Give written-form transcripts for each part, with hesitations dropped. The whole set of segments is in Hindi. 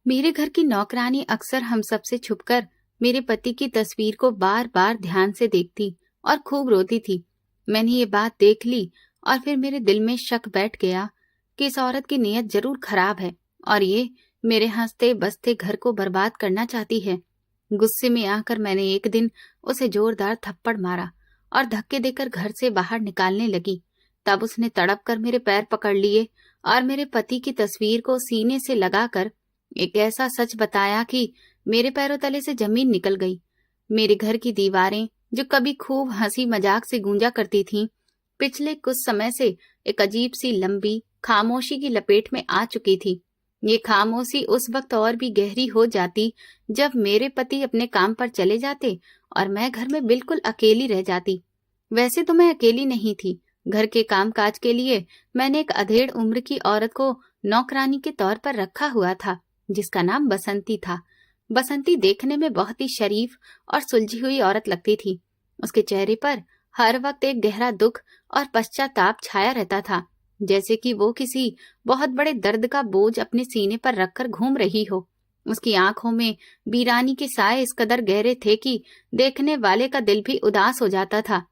मेरे घर की नौकरानी अक्सर हम सबसे छुपकर मेरे पति की तस्वीर को बार बार ध्यान से देखती और खूब रोती थी। मैंने ये बात देख ली और फिर मेरे दिल में शक बैठ गया कि इस औरत की नीयत जरूर खराब है और ये मेरे हंसते बसते घर को बर्बाद करना चाहती है। गुस्से में आकर मैंने एक दिन उसे जोरदार थप्पड़ मारा और धक्के देकर घर से बाहर निकालने लगी। तब उसने तड़प कर मेरे पैर पकड़ लिए और मेरे पति की तस्वीर को सीने से लगाकर एक ऐसा सच बताया कि मेरे पैरों तले से जमीन निकल गई। मेरे घर की दीवारें जो कभी खूब हंसी मजाक से गूंजा करती थीं, पिछले कुछ समय से एक अजीब सी लंबी खामोशी की लपेट में आ चुकी थी। ये खामोशी उस वक्त और भी गहरी हो जाती जब मेरे पति अपने काम पर चले जाते और मैं घर में बिल्कुल अकेली रह जाती। वैसे तो मैं अकेली नहीं थी। घर के कामकाज के लिए मैंने एक अधेड़ उम्र की औरत को नौकरानी के तौर पर रखा हुआ था, जिसका नाम बसंती था। बसंती देखने में बहुत ही शरीफ और सुलझी हुई औरत लगती थी। उसके चेहरे पर हर वक्त एक गहरा दुख और पश्चाताप छाया रहता था, जैसे कि वो किसी बहुत बड़े दर्द का बोझ अपने सीने पर रखकर घूम रही हो। उसकी आंखों में वीरानी के साए इस कदर गहरे थे कि देखने वाले का दिल भी उदास हो जाता था।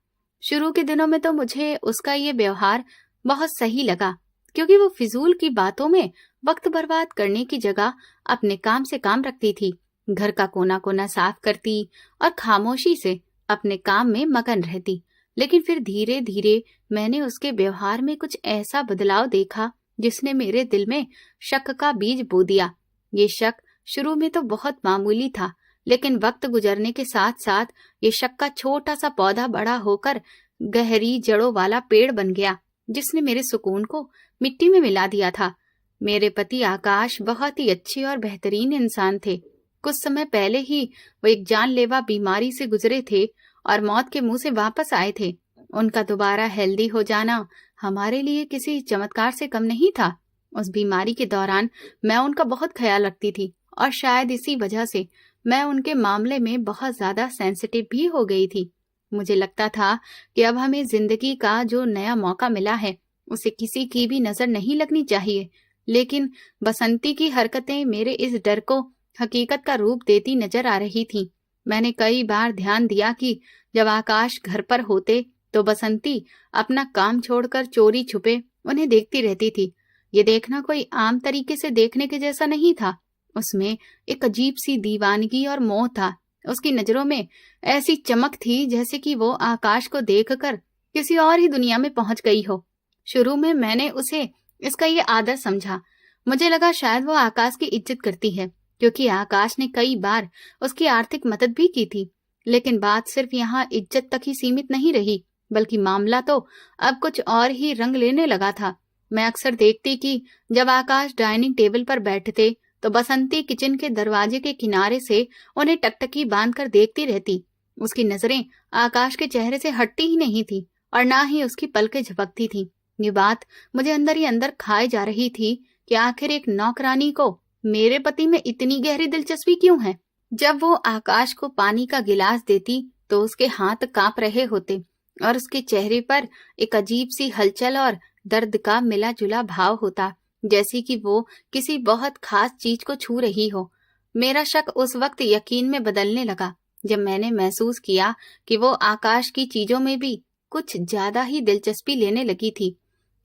शुरू के दिनों में तो मुझे उसका ये व्यवहार बहुत सही लगा, क्योंकि वो फिजूल की बातों में वक्त बर्बाद करने की जगह अपने काम से काम रखती थी। घर का कोना कोना साफ करती और खामोशी से अपने काम में मगन रहती। लेकिन फिर धीरे धीरे मैंने उसके व्यवहार में कुछ ऐसा बदलाव देखा जिसने मेरे दिल में शक का बीज बो दिया। ये शक शुरू में तो बहुत मामूली था, लेकिन वक्त गुजरने के साथ साथ ये शक का छोटा सा पौधा बड़ा होकर गहरी जड़ों वाला पेड़ बन गया, जिसने मेरे सुकून को मिट्टी में मिला दिया था। मेरे पति आकाश बहुत ही अच्छे और बेहतरीन इंसान थे। कुछ समय पहले ही वो एक जानलेवा बीमारी से गुजरे थे और मौत के मुंह से वापस आए थे। उनका दोबारा हेल्दी हो जाना हमारे लिए किसी चमत्कार से कम नहीं था। उस बीमारी के दौरान मैं उनका बहुत ख्याल रखती थी और शायद इसी वजह से मैं उनके मामले में बहुत ज्यादा सेंसिटिव भी हो गई थी। मुझे लगता था कि अब हमें जिंदगी का जो नया मौका मिला है उसे किसी की भी नजर नहीं लगनी चाहिए। लेकिन बसंती की हरकतें मेरे इस डर को हकीकत का रूप देती नजर आ रही थी। मैंने कई बार ध्यान दिया कि जब आकाश घर पर होते तो बसंती अपना काम छोड़कर चोरी छुपे उन्हें देखती रहती थी। ये देखना कोई आम तरीके से देखने के जैसा नहीं था। उसमें एक अजीब सी दीवानगी और मोह था। उसकी नजरों में ऐसी चमक थी जैसे कि वो आकाश को देखकर किसी और ही दुनिया में पहुंच गई हो। शुरू में मैंने उसे इसका ये आदर समझा। मुझे लगा शायद वो आकाश की इज्जत करती है, क्योंकि आकाश ने कई बार उसकी आर्थिक मदद भी की थी। लेकिन बात सिर्फ यहाँ इज्जत तक ही सीमित नहीं रही, बल्कि मामला तो अब कुछ और ही रंग लेने लगा था। मैं अक्सर देखती कि जब आकाश डाइनिंग टेबल पर बैठते तो बसंती किचन के दरवाजे के किनारे से उन्हें टकटकी बांधकर देखती रहती। उसकी नजरें आकाश के चेहरे से हटती ही नहीं थी और ना ही उसकी पलकें झपकती थी। ये बात मुझे अंदर ही अंदर खाई जा रही थी कि आखिर एक नौकरानी को मेरे पति में इतनी गहरी दिलचस्पी क्यों है। जब वो आकाश को पानी का गिलास देती तो उसके हाथ कांप रहे होते और उसके चेहरे पर एक अजीब सी हलचल और दर्द का मिला जुला भाव होता, जैसे कि वो किसी बहुत खास चीज को छू रही हो। मेरा शक उस वक्त यकीन में बदलने लगा जब मैंने महसूस किया कि वो आकाश की चीजों में भी कुछ ज्यादा ही दिलचस्पी लेने लगी थी।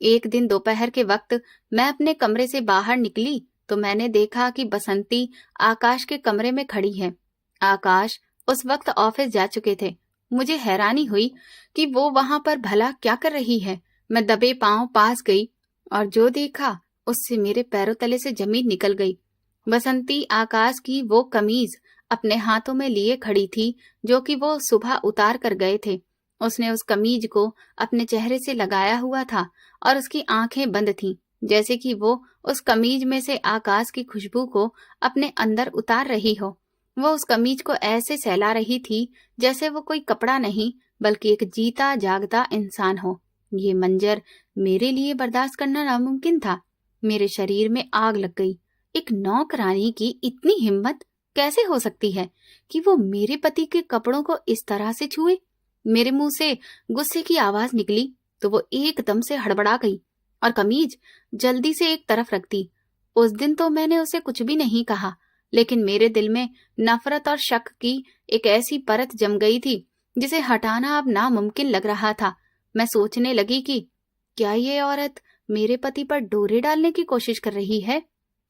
एक दिन दोपहर के वक्त मैं अपने कमरे से बाहर निकली तो मैंने देखा कि बसंती आकाश के कमरे में खड़ी है। आकाश उस वक्त ऑफिस जा चुके थे। मुझे हैरानी हुई कि वो वहां पर भला क्या कर रही है। मैं दबे पांव पास गई और जो देखा उससे मेरे पैरों तले से जमीन निकल गई। बसंती आकाश की वो कमीज अपने हाथों में लिए खड़ी थी जो कि वो सुबह उतार कर गए थे। उसने उस कमीज को अपने चेहरे से लगाया हुआ था और उसकी आंखें बंद थीं, जैसे कि वो उस कमीज में से आकाश की खुशबू को अपने अंदर उतार रही हो। वो उस कमीज को ऐसे सहला रही थी जैसे वो कोई कपड़ा नहीं बल्कि एक जीता जागता इंसान हो। ये मंजर मेरे लिए बर्दाश्त करना नामुमकिन था। मेरे शरीर में आग लग गई। एक नौकरानी की इतनी हिम्मत कैसे हो सकती है कि वो मेरे पति के कपड़ों को इस तरह से छुए। मेरे मुंह से गुस्से की आवाज निकली तो वो एकदम से हड़बड़ा गई और कमीज जल्दी से एक तरफ रख दी। उस दिन तो मैंने उसे कुछ भी नहीं कहा लेकिन मेरे दिल में नफरत और शक की एक ऐसी परत जम गई थी जिसे हटाना अब नामुमकिन लग रहा था। मैं सोचने लगी कि क्या ये औरत मेरे पति पर डोरे डालने की कोशिश कर रही है?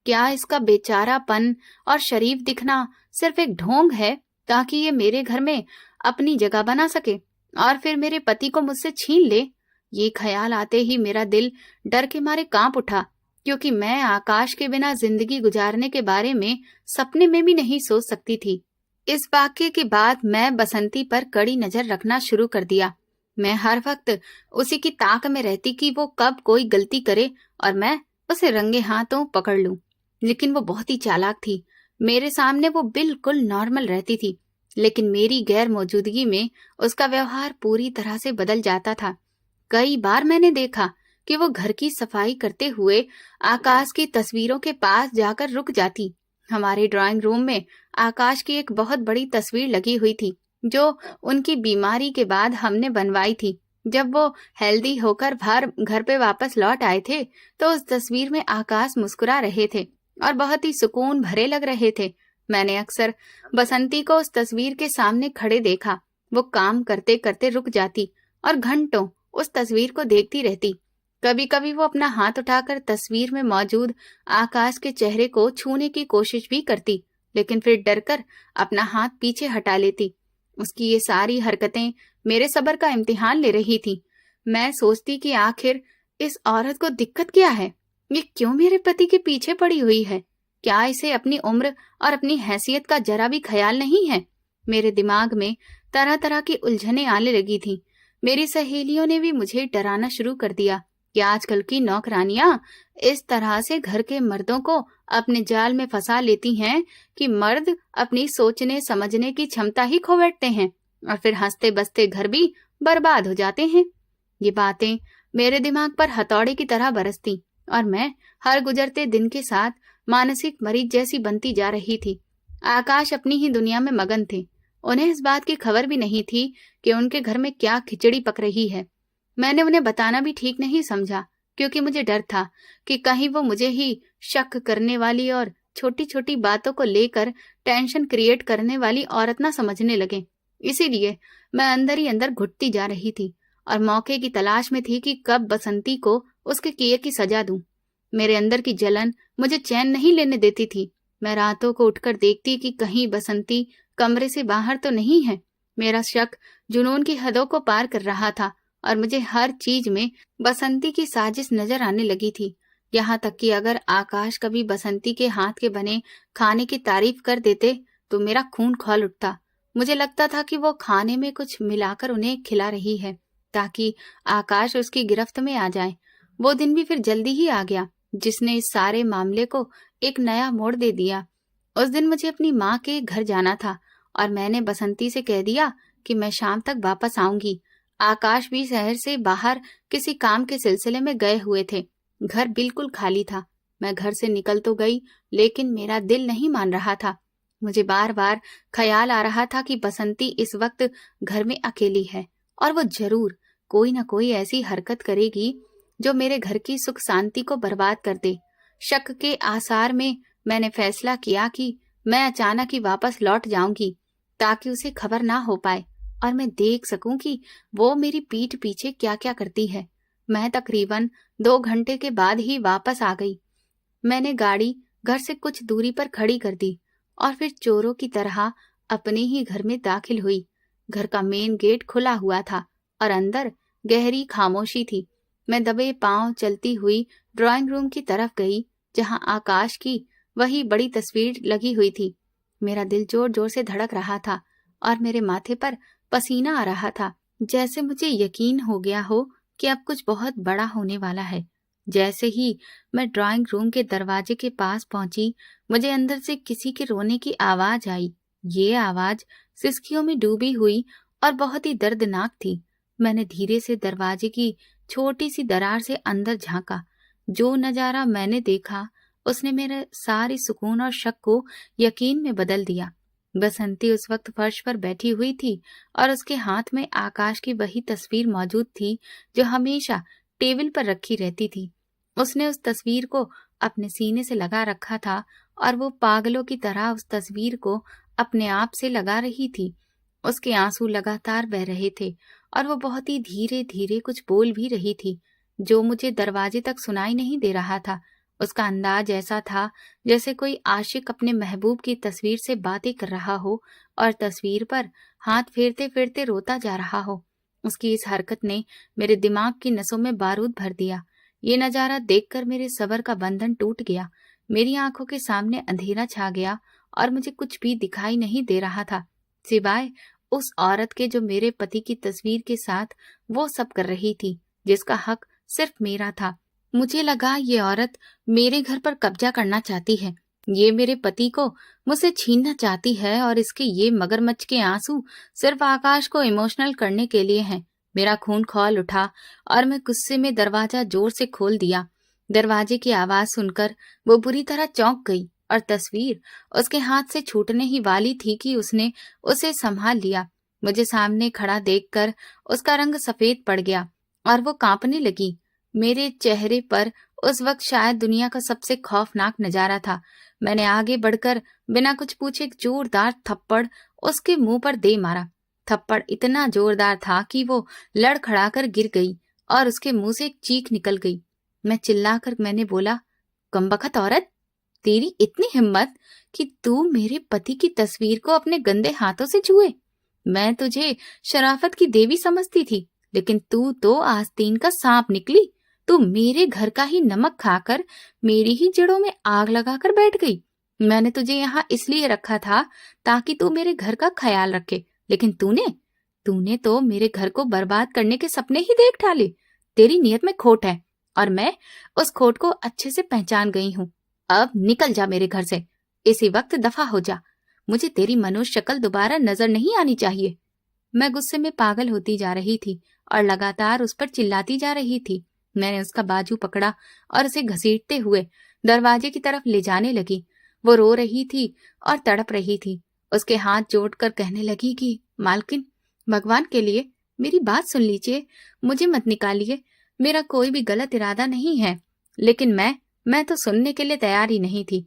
क्या इसका बेचारापन और शरीफ दिखना सिर्फ एक ढोंग है ताकि ये मेरे घर में अपनी जगह बना सके और फिर मेरे पति को मुझसे छीन ले? ये ख्याल आते ही मेरा दिल डर के मारे कांप उठा, क्योंकि मैं आकाश के बिना जिंदगी गुजारने के बारे में सपने में भी नहीं सोच सकती थी। इस वाक्य के बाद मैं बसंती पर कड़ी नजर रखना शुरू कर दिया। मैं हर वक्त उसी की ताक में रहती कि वो कब कोई गलती करे और मैं उसे रंगे हाथों पकड़ लूं। लेकिन वो बहुत ही चालाक थी। मेरे सामने वो बिल्कुल नॉर्मल रहती थी, लेकिन मेरी गैर मौजूदगी में उसका व्यवहार पूरी तरह से बदल जाता था। कई बार मैंने देखा कि वो घर की सफाई करते हुए आकाश की तस्वीरों के पास जाकर रुक जाती। हमारे ड्राइंग रूम में आकाश की एक बहुत बड़ी तस्वीर लगी हुई थी जो उनकी बीमारी के बाद हमने बनवाई थी। जब वो हेल्दी होकर घर पे वापस लौट आए थे तो उस तस्वीर में आकाश मुस्कुरा रहे थे और बहुत ही सुकून भरे लग रहे थे। मैंने अक्सर बसंती को उस तस्वीर के सामने खड़े देखा। वो काम करते करते रुक जाती और घंटों उस तस्वीर को देखती रहती। कभी कभी वो अपना हाथ उठाकर तस्वीर में मौजूद आकाश के चेहरे को छूने की कोशिश भी करती, लेकिन फिर डरकर अपना हाथ पीछे हटा लेती। उसकी ये सारी हरकतें मेरे सब्र का इम्तिहान ले रही थी। मैं सोचती कि आखिर इस औरत को दिक्कत क्या है? ये क्यों मेरे पति के पीछे पड़ी हुई है? क्या इसे अपनी उम्र और अपनी हैसियत का जरा भी ख्याल नहीं है? मेरे दिमाग में तरह तरह की उलझनें आने लगी थी। मेरी सहेलियों ने भी मुझे डराना शुरू कर दिया कि आजकल की नौकरानियां इस तरह से घर के मर्दों को अपने जाल में फंसा लेती हैं कि मर्द अपनी सोचने समझने की क्षमता ही खो बैठते हैं और फिर हंसते बसते घर भी बर्बाद हो जाते हैं। ये बातें मेरे दिमाग पर हथौड़े की तरह बरसती और मैं हर गुजरते दिन के साथ मानसिक मरीज जैसी बनती जा रही थी। आकाश अपनी ही दुनिया में मगन थे। उन्हें इस बात की खबर भी नहीं थी कि उनके घर में क्या खिचड़ी पक रही है। मैंने उन्हें बताना भी ठीक नहीं समझा, क्योंकि मुझे डर था कि कहीं वो मुझे ही शक करने वाली और छोटी छोटी बातों को लेकर टेंशन क्रिएट करने वाली औरत ना समझने लगे। इसीलिए मैं अंदर ही अंदर घुटती जा रही थी और मौके की तलाश में थी कि कब बसंती को उसके किए की सजा दूं। मेरे अंदर की जलन मुझे चैन नहीं लेने देती थी। मैं रातों को उठकर देखती कि कहीं बसंती कमरे से बाहर तो नहीं है। मेरा शक जुनून की हदों को पार कर रहा था और मुझे हर चीज में बसंती की साजिश नजर आने लगी थी। यहाँ तक कि अगर आकाश कभी बसंती के हाथ के बने खाने की तारीफ कर देते तो मेरा खून खौल उठता। मुझे लगता था कि वो खाने में कुछ मिलाकर उन्हें खिला रही है ताकि आकाश उसकी गिरफ्त में आ जाए। वो दिन भी फिर जल्दी ही आ गया जिसने इस सारे मामले को एक नया मोड़ दे दिया। उस दिन मुझे अपनी माँ के घर जाना था और मैंने बसंती से कह दिया कि मैं शाम तक वापस आऊंगी। आकाश भी शहर से बाहर किसी काम के सिलसिले में गए हुए थे। घर बिल्कुल खाली था। मैं घर से निकल तो गई, लेकिन मेरा दिल नहीं मान रहा था। मुझे बार बार ख्याल आ रहा था कि बसंती इस वक्त घर में अकेली है और वो जरूर कोई ना कोई ऐसी हरकत करेगी जो मेरे घर की सुख शांति को बर्बाद कर दे। शक के आसार में मैंने फैसला किया कि मैं अचानक ही वापस लौट जाऊंगी ताकि उसे खबर ना हो पाए और मैं देख सकूं कि वो मेरी पीठ पीछे क्या क्या करती है। मैं तकरीबन 2 घंटे के बाद ही वापस आ गई। मैंने गाड़ी घर से कुछ दूरी पर खड़ी कर दी और फिर चोरों की तरह अपने ही घर में दाखिल हुई। घर का मेन गेट खुला हुआ था और अंदर गहरी खामोशी थी। मैं दबे पांव चलती हुई ड्राइंग रूम की तरफ गई जहां आकाश की वही बड़ी तस्वीर लगी हुई थी। मेरा दिल जोर जोर से धड़क रहा था और मेरे माथे पर पसीना आ रहा था, जैसे मुझे यकीन हो गया हो कि अब कुछ बहुत बड़ा होने वाला है। जैसे ही मैं ड्राइंग रूम के दरवाजे के पास पहुंची, मुझे अंदर से किसी के रोने की आवाज आई। ये आवाज सिसकियों में डूबी हुई और बहुत ही दर्दनाक थी। मैंने धीरे से दरवाजे की छोटी सी दरार से अंदर झांका। जो नजारा मैंने देखा उसने मेरे सारे सुकून और शक को यकीन में बदल दिया। बसंती उस वक्त फर्श पर बैठी हुई थी और उसके हाथ में आकाश की वही तस्वीर मौजूद थी जो हमेशा टेबल पर रखी रहती थी। उसने उस तस्वीर को अपने सीने से लगा रखा था और वो पागलों की तरह उस तस्वीर को अपने आप से लगा रही थी। उसके आंसू लगातार बह रहे थे और वो बहुत ही धीरे धीरे कुछ बोल भी रही थी, जो मुझे दरवाजे तक सुनाई नहीं दे रहा था। उसका अंदाज ऐसा था जैसे कोई आशिक अपने महबूब की तस्वीर से बातें कर रहा हो और तस्वीर पर हाथ फेरते फेरते रोता जा रहा हो। उसकी इस हरकत ने मेरे दिमाग की नसों में बारूद भर दिया। ये नजारा देखकर मेरे सब्र का बंधन टूट गया। मेरी आंखों के सामने अंधेरा छा गया और मुझे कुछ भी दिखाई नहीं दे रहा था, सिवाय उस औरत के जो मेरे पति की तस्वीर के साथ वो सब कर रही थी जिसका हक सिर्फ मेरा था। मुझे लगा ये औरत मेरे घर पर कब्जा करना चाहती है, ये मेरे पति को मुझसे छीनना चाहती है और इसके ये मगरमच्छ के आंसू सिर्फ आकाश को इमोशनल करने के लिए हैं। मेरा खून खौल उठा और मैं गुस्से में दरवाजा जोर से खोल दिया। दरवाजे की आवाज सुनकर वो बुरी तरह चौंक गई और तस्वीर उसके हाथ से छूटने ही वाली थी कि उसने उसे संभाल लिया। मुझे सामने खड़ा देखकर उसका रंग सफेद पड़ गया और वो कांपने लगी। मेरे चेहरे पर उस वक्त शायद दुनिया का सबसे खौफनाक नजारा था। मैंने आगे बढ़कर बिना कुछ पूछे एक जोरदार थप्पड़ उसके मुंह पर दे मारा। थप्पड़ इतना जोरदार था कि वो लड़खड़ाकर गिर गई और उसके मुंह से एक चीख निकल गई। मैं चिल्लाकर मैंने बोला, कमबख्त औरत, तेरी इतनी हिम्मत कि तू मेरे पति की तस्वीर को अपने गंदे हाथों से छुए। मैं तुझे शराफत की देवी समझती थी, लेकिन तू तो आस्तीन का सांप निकली। तू मेरे घर का ही नमक खाकर मेरी ही जड़ों में आग लगाकर बैठ गई। मैंने तुझे यहाँ इसलिए रखा था ताकि तू मेरे घर का ख्याल रखे, लेकिन तूने तो मेरे घर को बर्बाद करने के सपने ही देख डाले। तेरी नीयत में खोट है और मैं उस खोट को अच्छे से पहचान गई हूँ। अब निकल जा मेरे घर से, इसी वक्त दफा हो जा। मुझे तेरी मनुष्य शक्ल दोबारा नजर नहीं आनी चाहिए। मैं गुस्से में पागल होती जा रही थी और लगातार उस पर चिल्लाती जा रही थी। मैंने उसका बाजू पकड़ा और उसे घसीटते हुए दरवाजे की तरफ ले जाने लगी। वो रो रही थी और तड़प रही थी। उसके हाथ जोड़कर कहने लगी कि मालकिन, भगवान के लिए मेरी बात सुन लीजिए, मुझे मत निकालिए। मेरा कोई भी गलत इरादा नहीं है। लेकिन मैं तो सुनने के लिए तैयार ही नहीं थी।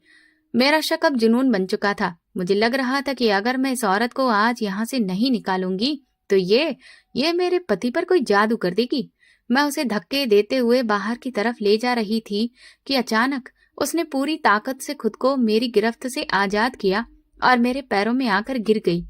मेरा शक अब जुनून बन चुका था। मुझे लग रहा था कि अगर मैं इस औरत को आज यहाँ से नहीं निकालूंगी तो ये मेरे पति पर कोई जादू कर देगी। मैं उसे धक्के देते हुए बाहर की तरफ ले जा रही थी कि अचानक उसने पूरी ताकत से खुद को मेरी गिरफ्त से आजाद किया और मेरे पैरों में आकर गिर गई।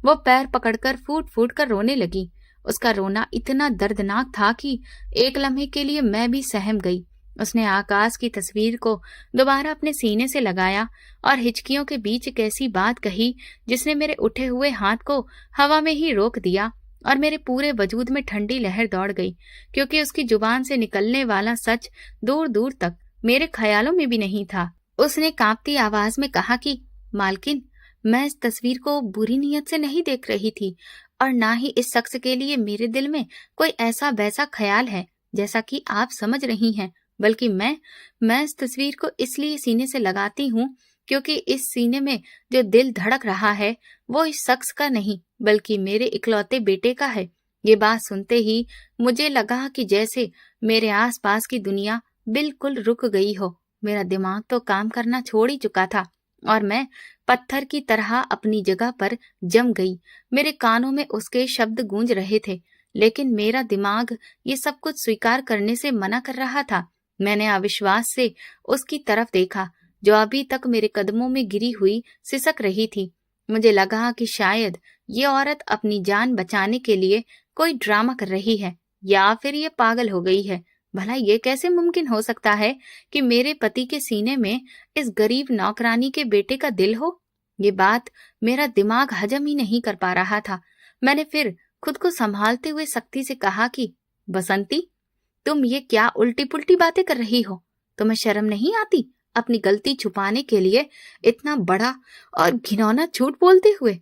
वो पैर पकड़कर फूट फूट कर रोने लगी। उसका रोना इतना दर्दनाक था कि एक लम्हे के लिए मैं भी सहम गई। उसने आकाश की तस्वीर को दोबारा अपने सीने से लगाया और हिचकियों के बीच एक ऐसी बात कही जिसने मेरे उठे हुए हाथ को हवा में ही रोक दिया और मेरे पूरे वजूद में ठंडी लहर दौड़ गई, क्योंकि उसकी जुबान से निकलने वाला सच दूर दूर तक मेरे ख्यालों में भी नहीं था। उसने कांपती आवाज में कहा कि मालकिन, मैं इस तस्वीर को बुरी नीयत से नहीं देख रही थी और ना ही इस शख्स के लिए मेरे दिल में कोई ऐसा वैसा ख्याल है जैसा कि आप समझ रही हैं, बल्कि मैं इस तस्वीर को इसलिए सीने से लगाती हूँ क्योंकि इस सीने में जो दिल धड़क रहा है वो इस शख्स का नहीं बल्कि मेरे इकलौते बेटे का है। ये बात सुनते ही मुझे लगा कि जैसे मेरे आसपास की दुनिया बिल्कुल रुक गई हो। मेरा दिमाग तो काम करना छोड़ ही चुका था और मैं पत्थर की तरह अपनी जगह पर जम गई। मेरे कानों में उसके शब्द गूंज रहे थे, लेकिन मेरा दिमाग ये सब कुछ स्वीकार करने से मना कर रहा था। मैंने अविश्वास से उसकी तरफ देखा जो अभी तक मेरे कदमों में गिरी हुई सिसक रही थी। मुझे लगा कि शायद ये औरत अपनी जान बचाने के लिए कोई ड्रामा कर रही है या फिर ये पागल हो गई है। भला ये कैसे मुमकिन हो सकता है कि मेरे पति के सीने में इस गरीब नौकरानी के बेटे का दिल हो? ये बात मेरा दिमाग हजम ही नहीं कर पा रहा था। मैंने फिर खुद को संभालते हुए सख्ती से कहा कि बसंती, तुम ये क्या उल्टी पुल्टी बातें कर रही हो? तुम्हें शर्म नहीं आती अपनी गलती छुपाने के लिए इतना बड़ा और घिनौना झूठ बोलते हुए?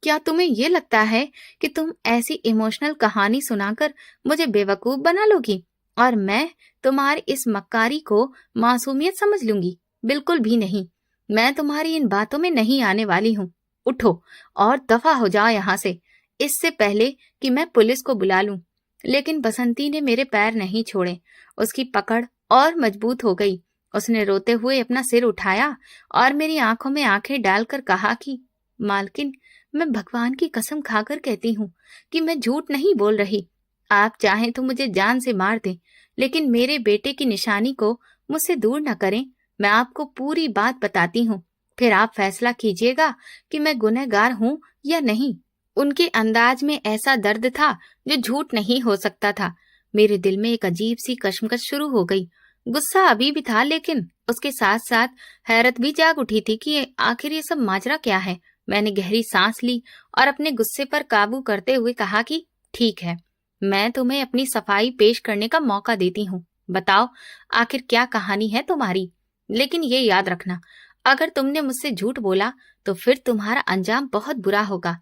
क्या तुम्हें ये लगता है कि तुम ऐसी इमोशनल कहानी सुनाकर मुझे बेवकूफ बना लोगी और मैं तुम्हारी इस मक्कारी को मासूमियत समझ लूंगी? बिल्कुल भी नहीं। मैं तुम्हारी इन बातों में नहीं आने वाली हूँ। उठो और दफा हो जाओ यहाँ से, इससे पहले कि मैं पुलिस को बुला लूं। लेकिन बसंती ने मेरे पैर नहीं छोड़े। उसकी पकड़ और मजबूत हो गई उसने रोते हुए अपना सिर उठाया और मेरी आंखों में आंखें डालकर कहा कि मालकिन, मैं भगवान की कसम खाकर कहती हूँ कि मैं झूठ नहीं बोल रही। आप चाहें तो मुझे जान से मार दें, लेकिन मेरे बेटे की निशानी को मुझसे दूर न करें। मैं आपको पूरी बात बताती हूँ, फिर आप फैसला कीजिएगा कि मैं गुनहगार हूँ या नहीं। उनके अंदाज में ऐसा दर्द था जो झूठ नहीं हो सकता था। मेरे दिल में एक अजीब सी कश्मकश शुरू हो गई। गुस्सा अभी भी था, लेकिन उसके साथ साथ हैरत भी जाग उठी थी कि आखिर ये सब माजरा क्या है। मैंने गहरी सांस ली और अपने गुस्से पर काबू करते हुए कहा कि ठीक है, मैं तुम्हें अपनी सफाई पेश करने का मौका देती हूँ। बताओ, आखिर क्या कहानी है तुम्हारी? लेकिन ये याद रखना, अगर तुमने मुझसे झूठ बोला तो फिर तुम्हारा अंजाम बहुत बुरा होगा।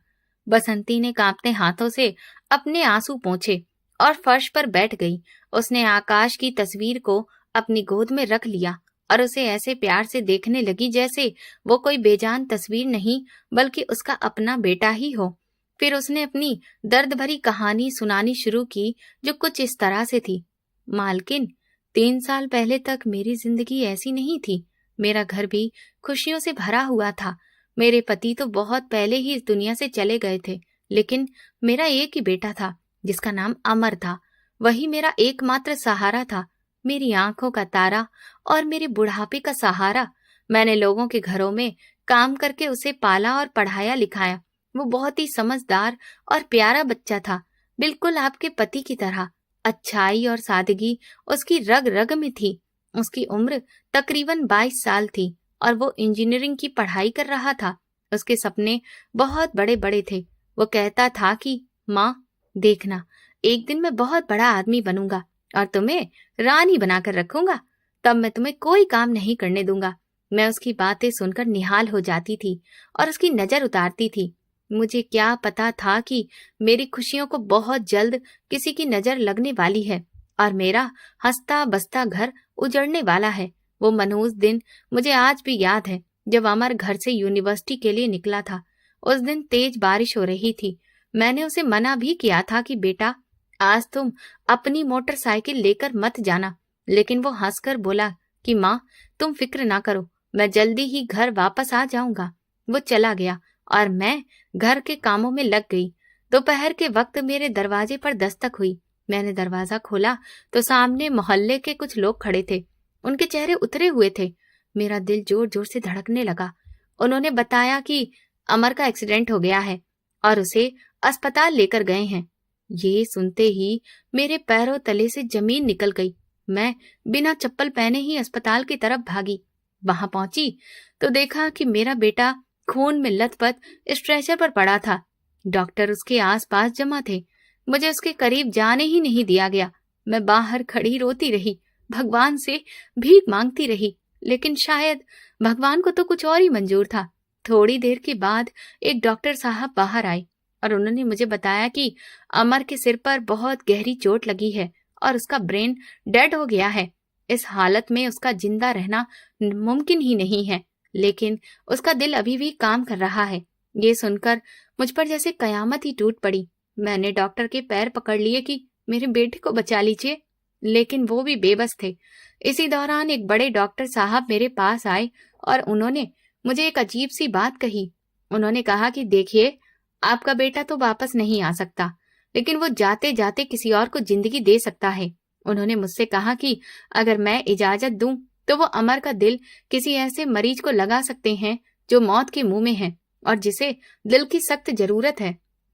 बसंती ने कांपते हाथों से अपने आंसू पोंछे और फर्श पर बैठ गई। उसने आकाश की तस्वीर को अपनी गोद में रख लिया और उसे ऐसे प्यार से देखने लगी जैसे वो कोई बेजान तस्वीर नहीं बल्कि उसका अपना बेटा ही हो। फिर उसने अपनी दर्द भरी कहानी सुनानी शुरू की, जो कुछ इस तरह से थी। मालकिन, 3 साल पहले तक मेरी जिंदगी ऐसी नहीं थी। मेरा घर भी खुशियों से भरा हुआ था। मेरे पति तो बहुत पहले ही इस दुनिया से चले गए थे, लेकिन मेरा एक ही बेटा था जिसका नाम अमर था। वही मेरा एकमात्र सहारा था, मेरी आंखों का तारा और मेरे बुढ़ापे का सहारा। मैंने लोगों के घरों में काम करके उसे पाला और पढ़ाया लिखाया। वो बहुत ही समझदार और प्यारा बच्चा था, बिल्कुल आपके पति की तरह। अच्छाई और सादगी उसकी रग रग में थी। उसकी उम्र तकरीबन 22 साल थी और वो इंजीनियरिंग की पढ़ाई कर रहा था। उसके सपने बहुत बड़े बड़े थे। वो कहता था कि माँ, देखना, एक दिन मैं बहुत बड़ा आदमी बनूंगा और तुम्हें रानी बनाकर रखूंगा। तब मैं तुम्हें कोई काम नहीं करने दूंगा। मैं उसकी बातें सुनकर निहाल हो जाती थी और उसकी नजर उतारती थी। मुझे क्या पता था कि मेरी खुशियों को बहुत जल्द किसी की नजर लगने वाली है और मेरा हंसता बसता घर उजड़ने वाला है। वो मनहूस दिन मुझे आज भी याद है, जब अमर घर से यूनिवर्सिटी के लिए निकला था। उस दिन तेज बारिश हो रही थी। मैंने उसे मना भी किया था कि बेटा, आज तुम अपनी मोटरसाइकिल लेकर मत जाना, लेकिन वो हंसकर बोला कि माँ, तुम फिक्र ना करो, मैं जल्दी ही घर वापस आ जाऊंगा। वो चला गया और मैं घर के कामों में लग गई। दोपहर के वक्त मेरे दरवाजे पर दस्तक हुई। मैंने दरवाजा खोला तो सामने मोहल्ले के कुछ लोग खड़े थे। उनके चेहरे उतरे हुए थे। मेरा दिल जोर जोर से धड़कने लगा। उन्होंने बताया कि अमर का एक्सीडेंट हो गया है और उसे अस्पताल लेकर गए हैं। ये सुनते ही मेरे पैरों तले से जमीन निकल गई। मैं बिना चप्पल पहने ही अस्पताल की तरफ भागी। वहां पहुंची तो देखा कि मेरा बेटा खून में लथपथ स्ट्रेचर पर पड़ा था। डॉक्टर उसके आसपास जमा थे। मुझे उसके करीब जाने ही नहीं दिया गया। मैं बाहर खड़ी रोती रही, भगवान से भीख मांगती रही, लेकिन शायद भगवान को तो कुछ और ही मंजूर था। थोड़ी देर के बाद एक डॉक्टर साहब बाहर आए और उन्होंने मुझे बताया कि अमर के सिर पर बहुत गहरी चोट लगी है और उसका ब्रेन डेड हो गया है। इस हालत में उसका जिंदा रहना मुमकिन ही नहीं है, लेकिन उसका दिल अभी भी काम कर रहा है। ये सुनकर मुझ पर जैसे कयामत ही टूट पड़ी। मैंने डॉक्टर के पैर पकड़ लिए कि मेरे बेटे को बचा लीजिए, लेकिन वो भी बेबस थे। इसी दौरान एक बड़े डॉक्टर साहब मेरे पास आए और उन्होंने मुझे एक अजीब सी बात कही। उन्होंने कहा कि देखिए, आपका बेटा तो वापस नहीं आ सकता, लेकिन वो जाते जाते किसी और को जिंदगी दे सकता है। उन्होंने मुझसे कहा कि अगर मैं इजाजत दूं तो वो अमर का दिल किसी ऐसे मरीज को लगा सकते हैं जो मौत के मुंह में है और जिसे दिल की सख्त जरूरत है।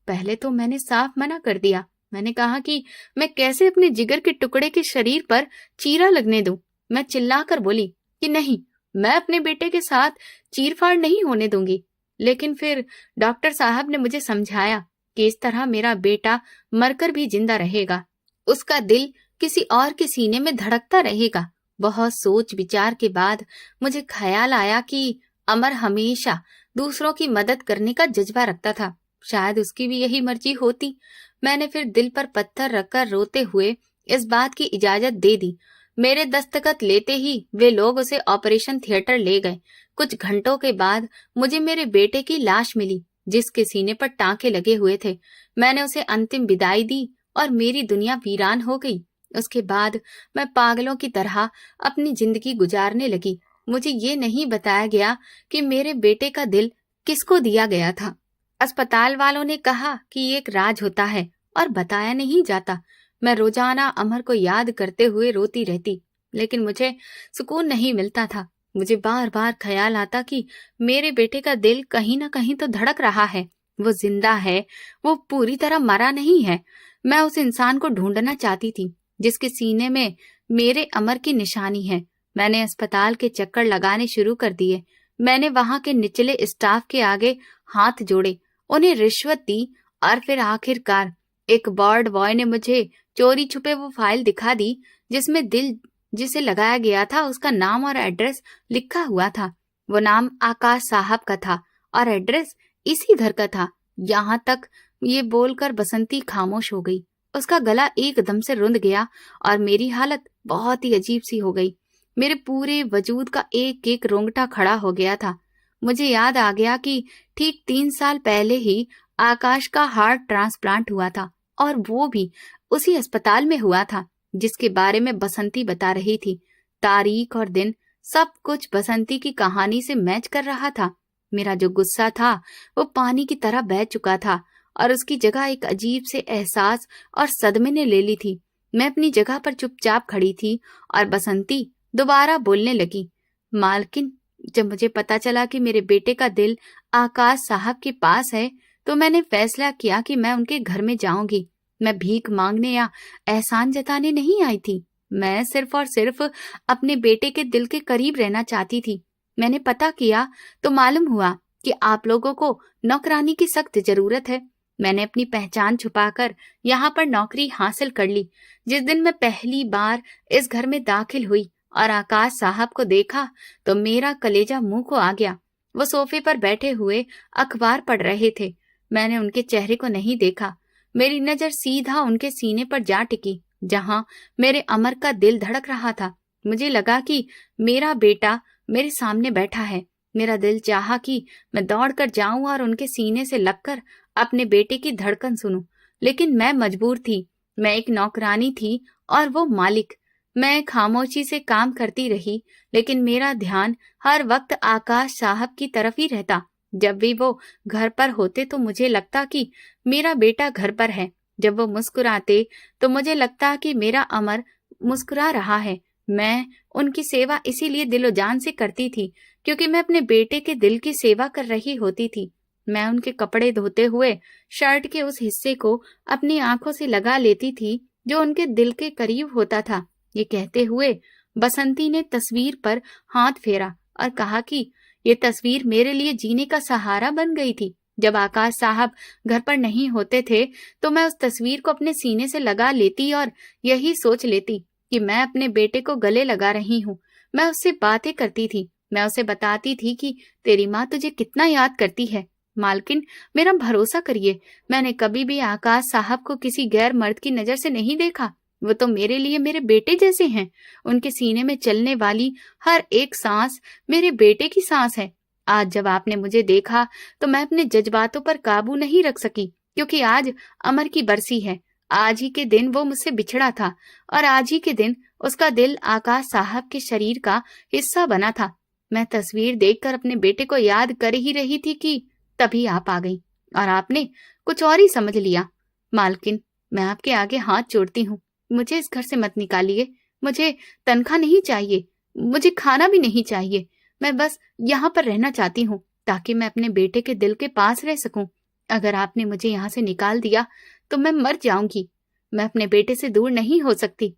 पहले तो मैंने साफ मना कर दिया। मैंने कहा कि मैं कैसे अपने जिगर के टुकड़े के शरीर पर चीरा लगने दूं। मैं चिल्लाकर बोली कि नहीं, मैं अपने बेटे के साथ चीरफाड़ नहीं होने दूंगी। लेकिन फिर डॉक्टर साहब ने मुझे समझाया कि इस तरह मेरा बेटा मरकर भी जिंदा रहेगा, उसका दिल किसी और के सीने में धड़कता रहेगा। बहुत सोच विचार के बाद मुझे ख्याल आया कि अमर हमेशा दूसरों की मदद करने का जज्बा रखता था। शायद उसकी भी यही मर्जी होती। मैंने फिर दिल पर पत्थर रखकर रोते हुए इस बात की इजाजत दे दी। मेरे दस्तखत लेते ही वे लोग उसे ऑपरेशन थिएटर ले गए। कुछ घंटों के बाद मुझे मेरे बेटे की लाश मिली, जिसके सीने पर टांके लगे हुए थे। मैंने उसे अंतिम विदाई दी और मेरी दुनिया वीरान हो गई। उसके बाद मैं पागलों की तरह अपनी जिंदगी गुजारने लगी। मुझे ये नहीं बताया गया कि मेरे बेटे का दिल किसको दिया गया था। अस्पताल वालों ने कहा कि ये एक राज होता है और बताया नहीं जाता। मैं रोजाना अमर को याद करते हुए रोती रहती, लेकिन मुझे सुकून नहीं मिलता था। मुझे बार बार ख्याल आता कि मेरे बेटे का दिल कहीं ना कहीं तो धड़क रहा है। वो जिंदा है, वो पूरी तरह मरा नहीं है। मैं उस इंसान को ढूंढना चाहती थी जिसके सीने में मेरे अमर की निशानी है। मैंने अस्पताल के चक्कर लगाने शुरू कर दिए। मैंने वहां के निचले स्टाफ के आगे हाथ जोड़े, उन्हें रिश्वत दी और फिर आखिरकार एक वार्ड बॉय ने मुझे चोरी छुपे वो फाइल दिखा दी जिसमें दिल जिसे लगाया गया था उसका नाम और एड्रेस लिखा हुआ था। वो नाम आकाश साहब का था और एड्रेस इसी घर का था। यहाँ तक ये बोलकर बसंती खामोश हो गई। उसका गला एकदम से रुंध गया और मेरी हालत बहुत ही अजीब सी हो गई। मेरे पूरे वजूद का एक एक रोंगटा खड़ा हो गया था। मुझे याद आ गया कि ठीक 3 साल पहले ही आकाश का हार्ट ट्रांसप्लांट हुआ था और वो भी उसी अस्पताल में हुआ था जिसके बारे में बसंती बता रही थी। तारीख और दिन सब कुछ बसंती की कहानी से मैच कर रहा था। मेरा जो गुस्सा था वो पानी की तरह बह चुका था और उसकी जगह एक अजीब से एहसास और सदमे ने ले ली थी। मैं अपनी जगह पर चुपचाप खड़ी थी और बसंती दोबारा बोलने लगी। मालकिन, जब मुझे पता चला कि मेरे बेटे का दिल आकाश साहब के पास है तो मैंने फैसला किया कि मैं उनके घर में जाऊंगी। मैं भीख मांगने या एहसान जताने नहीं आई थी। मैं सिर्फ और सिर्फ अपने बेटे के दिल के करीब रहना चाहती थी। मैंने पता किया तो मालूम हुआ कि आप लोगों को नौकरानी की सख्त जरूरत है। मैंने अपनी पहचान छुपाकर यहाँ पर नौकरी हासिल कर ली। जिस दिन मैं पहली बार इस घर में दाखिल हुई और आकाश साहब को देखा तो मेरा कलेजा मुंह को आ गया। वो सोफे पर बैठे हुए अखबार पढ़ रहे थे। मैंने उनके चेहरे को नहीं देखा। मेरी नजर सीधा उनके सीने पर जा टिकी जहां मेरे अमर का दिल धड़क रहा था। मुझे लगा कि मेरा बेटा मेरे सामने बैठा है। मेरा दिल चाहा कि मैं दौड़कर जाऊं और उनके सीने से लगकर अपने बेटे की धड़कन सुनूं, लेकिन मैं मजबूर थी। मैं एक नौकरानी थी और वो मालिक। मैं खामोशी से काम करती रही, लेकिन मेरा ध्यान हर वक्त आकाश साहब की तरफ ही रहता। जब भी वो घर पर होते तो मुझे लगता कि मेरा बेटा घर पर है। जब वो मुस्कुराते तो मुझे लगता कि मेरा अमर मुस्कुरा रहा है। मैं उनकी सेवा इसीलिए दिलो जान से करती थी क्योंकि मैं अपने बेटे के दिल की सेवा कर रही होती थी। मैं उनके कपड़े धोते हुए शर्ट के उस हिस्से को अपनी आंखों से लगा लेती थी जो उनके दिल के करीब होता था। ये कहते हुए बसंती ने तस्वीर पर हाथ फेरा और कहा कि ये तस्वीर मेरे लिए जीने का सहारा बन गई थी। जब आकाश साहब घर पर नहीं होते थे तो मैं उस तस्वीर को अपने सीने से लगा लेती और यही सोच लेती कि मैं अपने बेटे को गले लगा रही हूँ। मैं उससे बातें करती थी। मैं उसे बताती थी कि तेरी माँ तुझे कितना याद करती है। मालकिन, मेरा भरोसा करिए, मैंने कभी भी आकाश साहब को किसी गैर मर्द की नजर से नहीं देखा। वो तो मेरे लिए मेरे बेटे जैसे हैं। उनके सीने में चलने वाली हर एक सांस मेरे बेटे की सांस है। आज जब आपने मुझे देखा तो मैं अपने जज्बातों पर काबू नहीं रख सकी क्योंकि आज अमर की बरसी है। आज ही के दिन वो मुझसे बिछड़ा था और आज ही के दिन उसका दिल आकाश साहब के शरीर का हिस्सा बना था। मैं तस्वीर देखकर अपने बेटे को याद कर ही रही थी कि तभी आप आ गई और आपने कुछ और ही समझ लिया। मालकिन, मैं आपके आगे हाथ जोड़ती हूँ, मुझे इस घर से मत निकालिए। मुझे तनख्वाह नहीं चाहिए, मुझे खाना भी नहीं चाहिए। मैं बस यहाँ पर रहना चाहती हूँ ताकि मैं अपने बेटे के दिल के पास रह सकूं। अगर आपने मुझे यहाँ से निकाल दिया तो मैं मर जाऊंगी। मैं अपने बेटे से दूर नहीं हो सकती।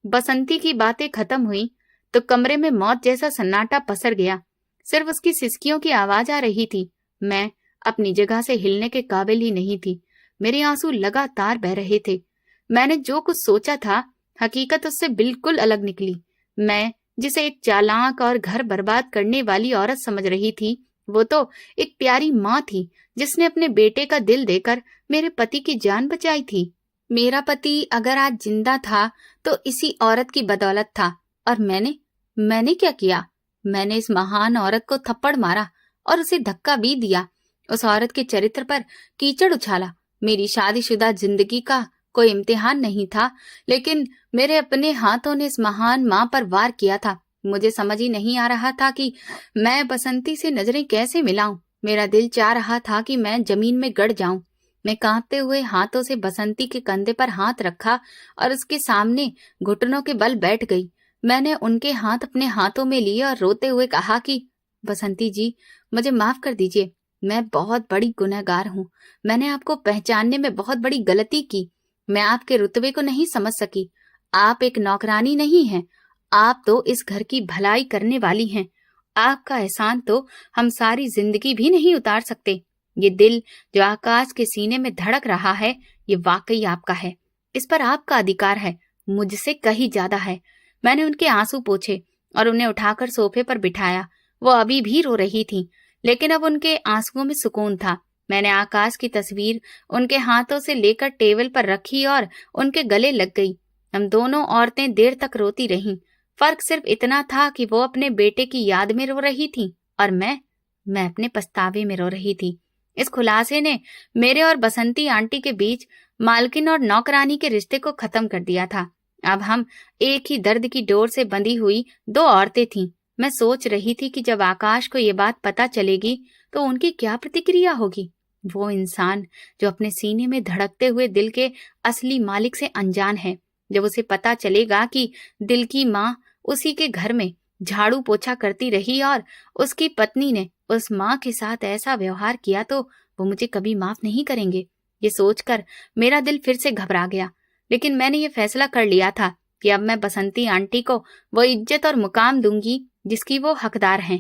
बसंती की बातें खत्म हुई तो कमरे में मौत जैसा सन्नाटा पसर गया। सिर्फ उसकी सिसकियों की आवाज आ रही थी। मैं अपनी जगह से हिलने के काबिल ही नहीं थी। मेरे आंसू लगातार बह रहे थे। मैंने जो कुछ सोचा था हकीकत उससे बिल्कुल अलग निकली। मैं जिसे एक चालाक और घर बर्बाद करने वाली औरत समझ रही थी, वो तो एक प्यारी माँ थी जिसने अपने बेटे का दिल देकर मेरे पति की जान बचाई थी। मेरा पति अगर आज जिंदा था तो इसी औरत की बदौलत था। और मैंने क्या किया? मैंने इस महान औरत को थप्पड़ मारा और उसे धक्का भी दिया। उस औरत के चरित्र पर कीचड़ उछाला। मेरी शादीशुदा जिंदगी का कोई इम्तिहान नहीं था, लेकिन मेरे अपने हाथों ने इस महान मां पर वार किया था। मुझे समझ ही नहीं आ रहा था कि मैं बसंती से नजरें कैसे मिलाऊं। मेरा दिल चाह रहा था कि मैं जमीन में गड़ जाऊं। मैं कांपते हुए हाथों से बसंती के कंधे पर हाथ रखा और उसके सामने घुटनों के बल बैठ गई। मैंने उनके हाथ अपने हाथों में लिए और रोते हुए कहा कि बसंती जी, मुझे माफ कर दीजिए। मैं बहुत बड़ी गुनहगार हूँ। मैंने आपको पहचानने में बहुत बड़ी गलती की। मैं आपके रुतबे को नहीं समझ सकी। आप एक नौकरानी नहीं हैं। आप तो इस घर की भलाई करने वाली हैं। आपका एहसान तो हम सारी जिंदगी भी नहीं उतार सकते। ये दिल जो आकाश के सीने में धड़क रहा है, ये वाकई आपका है। इस पर आपका अधिकार है, मुझसे कहीं ज्यादा है। मैंने उनके आंसू पोंछे और उन्हें उठाकर सोफे पर बिठाया। वो अभी भी रो रही थी, लेकिन अब उनके आंसुओं में सुकून था। मैंने आकाश की तस्वीर उनके हाथों से लेकर टेबल पर रखी और उनके गले लग गई। हम दोनों औरतें देर तक रोती रहीं। फर्क सिर्फ इतना था कि वो अपने बेटे की याद में रो रही थी और मैं अपने पछतावे में रो रही थी। इस खुलासे ने मेरे और बसंती आंटी के बीच मालकिन और नौकरानी के रिश्ते को खत्म कर दिया था। अब हम एक ही दर्द की डोर से बंधी हुई दो औरतें थीं। मैं सोच रही थी कि जब आकाश को ये बात पता चलेगी तो उनकी क्या प्रतिक्रिया होगी। वो इंसान जो अपने सीने में धड़कते हुए दिल के असली मालिक से अनजान है, जब उसे पता चलेगा कि दिल की माँ उसी के घर में झाड़ू पोछा करती रही और उसकी पत्नी ने उस माँ के साथ ऐसा व्यवहार किया, तो वो मुझे कभी माफ नहीं करेंगे। ये सोचकर मेरा दिल फिर से घबरा गया। लेकिन मैंने ये फैसला कर लिया था कि अब मैं बसंती आंटी को वो इज्जत और मुकाम दूंगी जिसकी वो हकदार हैं।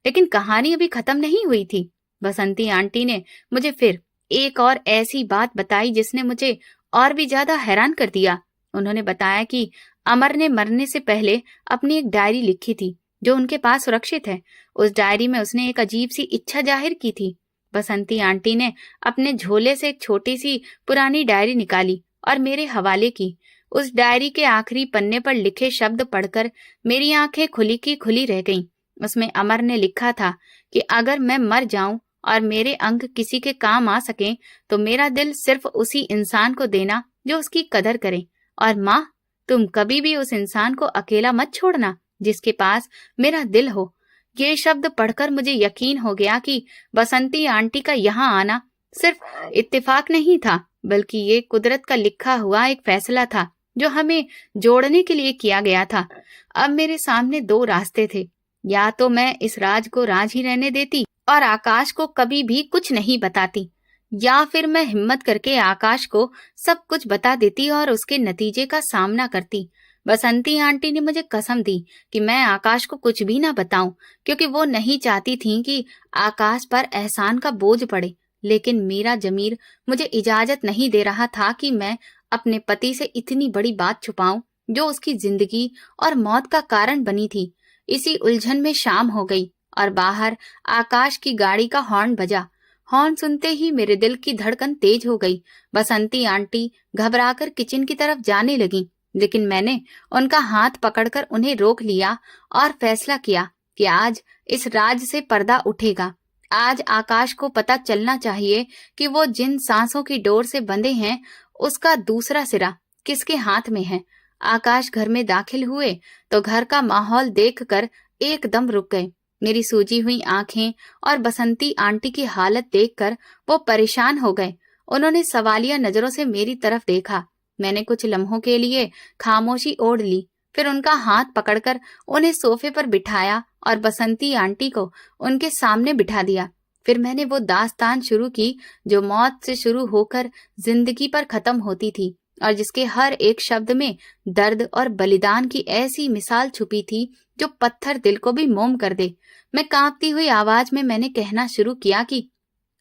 लेकिन कहानी अभी खत्म नहीं हुई थी। बसंती आंटी ने मुझे फिर एक और ऐसी बात बताई जिसने मुझे और भी ज्यादा हैरान कर दिया। उन्होंने बताया कि अमर ने मरने से पहले अपनी एक डायरी लिखी थी जो उनके पास सुरक्षित है। उस डायरी में उसने एक अजीब सी इच्छा जाहिर की थी। बसंती आंटी ने अपने झोले से एक छोटी सी पुरानी डायरी निकाली और मेरे हवाले की। उस डायरी के आखिरी पन्ने पर लिखे शब्द पढ़कर मेरी आंखें खुली की खुली रह गईं। उसमें अमर ने लिखा था कि अगर मैं मर जाऊं और मेरे अंग किसी के काम आ सकें तो मेरा दिल सिर्फ उसी इंसान को देना जो उसकी कदर करे। और माँ, तुम कभी भी उस इंसान को अकेला मत छोड़ना जिसके पास मेरा दिल हो। ये शब्द पढ़कर मुझे यकीन हो गया कि बसंती आंटी का यहाँ आना सिर्फ इत्तेफाक नहीं था, बल्कि ये कुदरत का लिखा हुआ एक फैसला था जो हमें जोड़ने के लिए किया गया था। अब मेरे सामने दो रास्ते थे। या तो मैं इस राज को राज ही रहने देती और आकाश को कभी भी कुछ नहीं बताती, या फिर मैं हिम्मत करके आकाश को सब कुछ बता देती और उसके नतीजे का सामना करती। बसंती आंटी ने मुझे कसम दी कि मैं आकाश को कुछ भी ना बताऊं, क्योंकि वो नहीं चाहती थी कि आकाश पर एहसान का बोझ पड़े। लेकिन मेरा जमीर मुझे इजाजत नहीं दे रहा था कि मैं अपने पति से इतनी बड़ी बात छुपाऊं जो उसकी जिंदगी और मौत का कारण बनी थी। इसी उलझन में शाम हो गई और बाहर आकाश की गाड़ी का हॉर्न बजा। हॉर्न सुनते ही मेरे दिल की धड़कन तेज हो गई। बसंती आंटी घबराकर किचन की तरफ जाने लगी, लेकिन मैंने उनका हाथ पकड़कर उन्हें रोक लिया और फैसला किया कि आज इस राज से पर्दा उठेगा। आज आकाश को पता चलना चाहिए कि वो जिन सांसों की डोर से बंधे हैं उसका दूसरा सिरा किसके हाथ में है। आकाश घर में दाखिल हुए तो घर का माहौल देखकर एकदम रुक गए। मेरी सूजी हुई आंखें और बसंती आंटी की हालत देखकर वो परेशान हो गए। उन्होंने सवालिया नजरों से मेरी तरफ देखा। मैंने कुछ लम्हों के लिए खामोशी ओढ़ ली, फिर उनका हाथ पकड़कर उन्हें सोफे पर बिठाया और बसंती आंटी को उनके सामने बिठा दिया। फिर मैंने वो दास्तान शुरू की जो मौत से शुरू होकर जिंदगी पर खत्म होती थी और जिसके हर एक शब्द में दर्द और बलिदान की ऐसी मिसाल छुपी थी जो पत्थर दिल को भी मोम कर दे। मैं कांपती हुई आवाज में मैंने कहना शुरू किया कि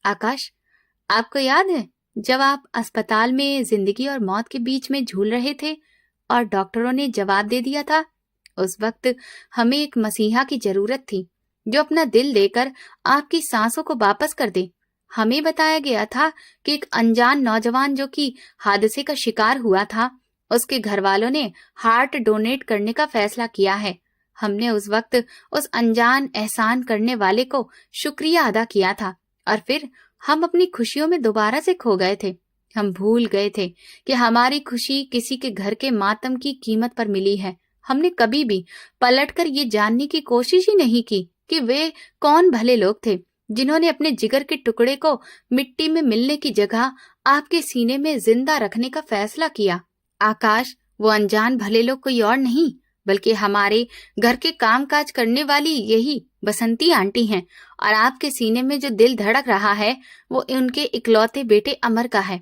आकाश, आपको याद है जब आप अस्पताल में जिंदगी और मौत के बीच में झूल रहे थे और डॉक्टरों ने जवाब दे दिया था? उस वक्त हमें एक मसीहा की जरूरत थी जो अपना दिल देकर आपकी सांसों को वापस कर दे। हमें बताया गया था कि एक अनजान नौजवान जो कि हादसे का शिकार हुआ था, उसके घर वालों ने हार्ट डोनेट करने का फैसला किया है। हमने उस वक्त उस अनजान एहसान करने वाले को शुक्रिया अदा किया था और फिर हम अपनी खुशियों में दोबारा से खो गए थे। हम भूल गए थे कि हमारी खुशी किसी के घर के मातम की कीमत पर मिली है। हमने कभी भी पलटकर ये जानने की कोशिश ही नहीं की कि वे कौन भले लोग थे जिन्होंने अपने जिगर के टुकड़े को मिट्टी में मिलने की जगह आपके सीने में जिंदा रखने का फैसला किया। आकाश, वो अनजान भले लोग कोई और नहीं बल्कि हमारे घर के कामकाज करने वाली यही बसंती आंटी हैं, और आपके सीने में जो दिल धड़क रहा है वो उनके इकलौते बेटे अमर का है।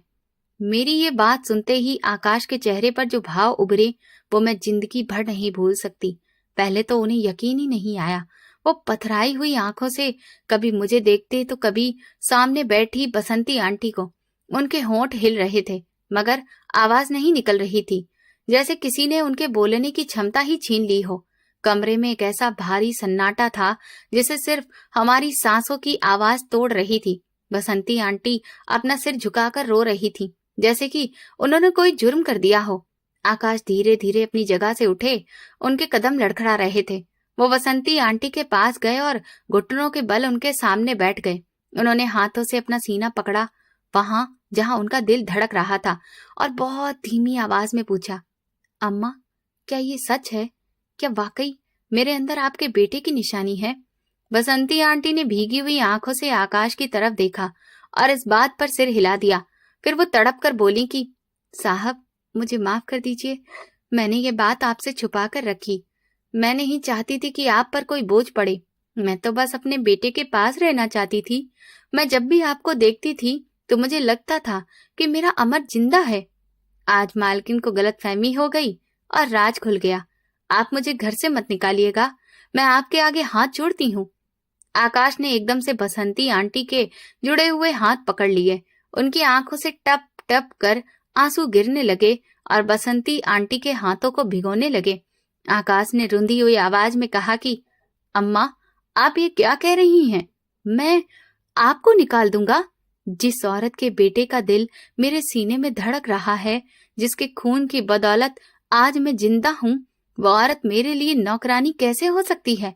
मेरी ये बात सुनते ही आकाश के चेहरे पर जो भाव उभरे वो मैं जिंदगी भर नहीं भूल सकती। पहले तो उन्हें यकीन ही नहीं आया। वो पथराई हुई आंखों से कभी मुझे देखते तो कभी सामने बैठी बसंती आंटी को। उनके होंठ हिल रहे थे मगर आवाज नहीं निकल रही थी, जैसे किसी ने उनके बोलने की क्षमता ही छीन ली हो। कमरे में एक ऐसा भारी सन्नाटा था जिसे सिर्फ हमारी सांसों की आवाज तोड़ रही थी। बसंती आंटी अपना सिर झुकाकर रो रही थी, जैसे कि उन्होंने कोई जुर्म कर दिया हो। आकाश धीरे धीरे अपनी जगह से उठे, उनके कदम लड़खड़ा रहे थे। वो बसंती आंटी के पास गए और घुटनों के बल उनके सामने बैठ गए। उन्होंने हाथों से अपना सीना पकड़ा, वहां जहां उनका दिल धड़क रहा था, और बहुत धीमी आवाज में पूछा, अम्मा, क्या ये सच है? क्या वाकई मेरे अंदर आपके बेटे की निशानी है? बसंती आंटी ने भीगी हुई आंखों से आकाश की तरफ देखा और इस बात पर सिर हिला दिया। फिर वो तड़प कर बोली कि साहब, मुझे माफ कर दीजिए, मैंने ये बात आपसे छुपा कर रखी। मैं नहीं चाहती थी कि आप पर कोई बोझ पड़े। मैं तो बस अपने बेटे के पास रहना चाहती थी। मैं जब भी आपको देखती थी तो मुझे लगता था कि मेरा अमर जिंदा है। आज मालकिन को गलतफहमी हो गई और राज खुल गया। आप मुझे घर से मत निकालिएगा, मैं आपके आगे हाथ जोड़ती हूँ। आकाश ने एकदम से बसंती आंटी के जुड़े हुए हाथ पकड़ लिए। उनकी आंखों से टप टप कर आंसू गिरने लगे और बसंती आंटी के हाथों को भिगोने लगे। आकाश ने रुंधी हुई आवाज में कहा कि अम्मा, आप ये क्या कह रही हैं? मैं आपको निकाल दूंगा? जिस औरत के बेटे का दिल मेरे सीने में धड़क रहा है, जिसके खून की बदौलत आज मैं जिंदा हूँ, वो औरत मेरे लिए नौकरानी कैसे हो सकती है?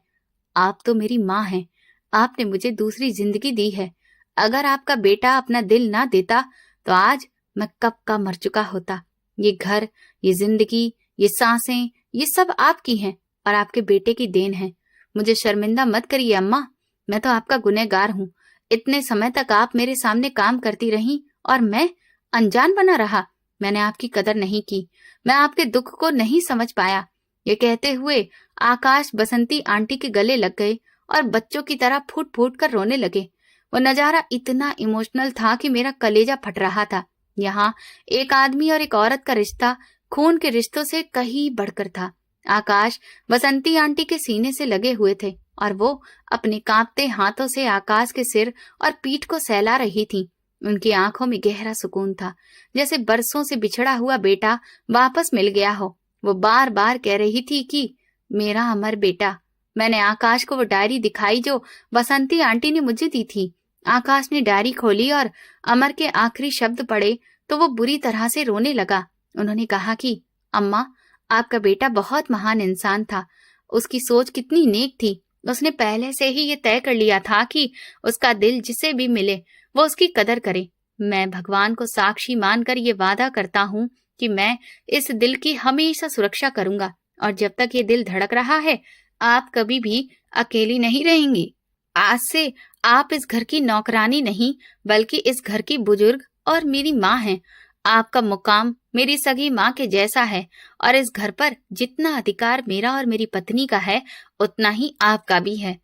आप तो मेरी माँ हैं, आपने मुझे दूसरी जिंदगी दी है। अगर आपका बेटा अपना दिल ना देता तो आज मैं कब का मर चुका होता। ये घर, ये जिंदगी, ये सांसें, ये सब आपकी हैं और आपके बेटे की देन है। मुझे शर्मिंदा मत करिए अम्मा, मैं तो आपका गुनहगार हूँ। इतने समय तक आप मेरे सामने काम करती रहीं और मैं अनजान बना रहा। मैंने आपकी कदर नहीं की, मैं आपके दुख को नहीं समझ पाया। ये कहते हुए आकाश बसंती आंटी के गले लग गए और बच्चों की तरह फूट फूट कर रोने लगे। वो नजारा इतना इमोशनल था कि मेरा कलेजा फट रहा था। यहाँ एक आदमी और एक औरत का रिश्ता खून के रिश्तों से कहीं बढ़कर था। आकाश बसंती आंटी के सीने से लगे हुए थे और वो अपने कांपते हाथों से आकाश के सिर और पीठ को सहला रही थी। उनकी आंखों में गहरा सुकून था, जैसे बरसों से बिछड़ा हुआ बेटा वापस मिल गया हो। वो बार बार कह रही थी कि मेरा अमर बेटा। मैंने आकाश को वो डायरी दिखाई जो बसंती आंटी ने मुझे दी थी। आकाश ने डायरी खोली और अमर के आखिरी शब्द पढ़े तो वो बुरी तरह से रोने लगा। उन्होंने कहा कि अम्मा, आपका बेटा बहुत महान इंसान था। उसकी सोच कितनी नेक थी। उसने पहले से ही ये तय कर लिया था कि उसका दिल जिसे भी मिले वो उसकी कदर करे। मैं भगवान को साक्षी मानकर ये वादा करता हूँ कि मैं इस दिल की हमेशा सुरक्षा करूंगा, और जब तक ये दिल धड़क रहा है आप कभी भी अकेली नहीं रहेंगी। आज से आप इस घर की नौकरानी नहीं बल्कि इस घर की बुजुर्ग और मेरी माँ हैं। आपका मुकाम मेरी सगी माँ के जैसा है और इस घर पर जितना अधिकार मेरा और मेरी पत्नी का है उतना ही आपका भी है।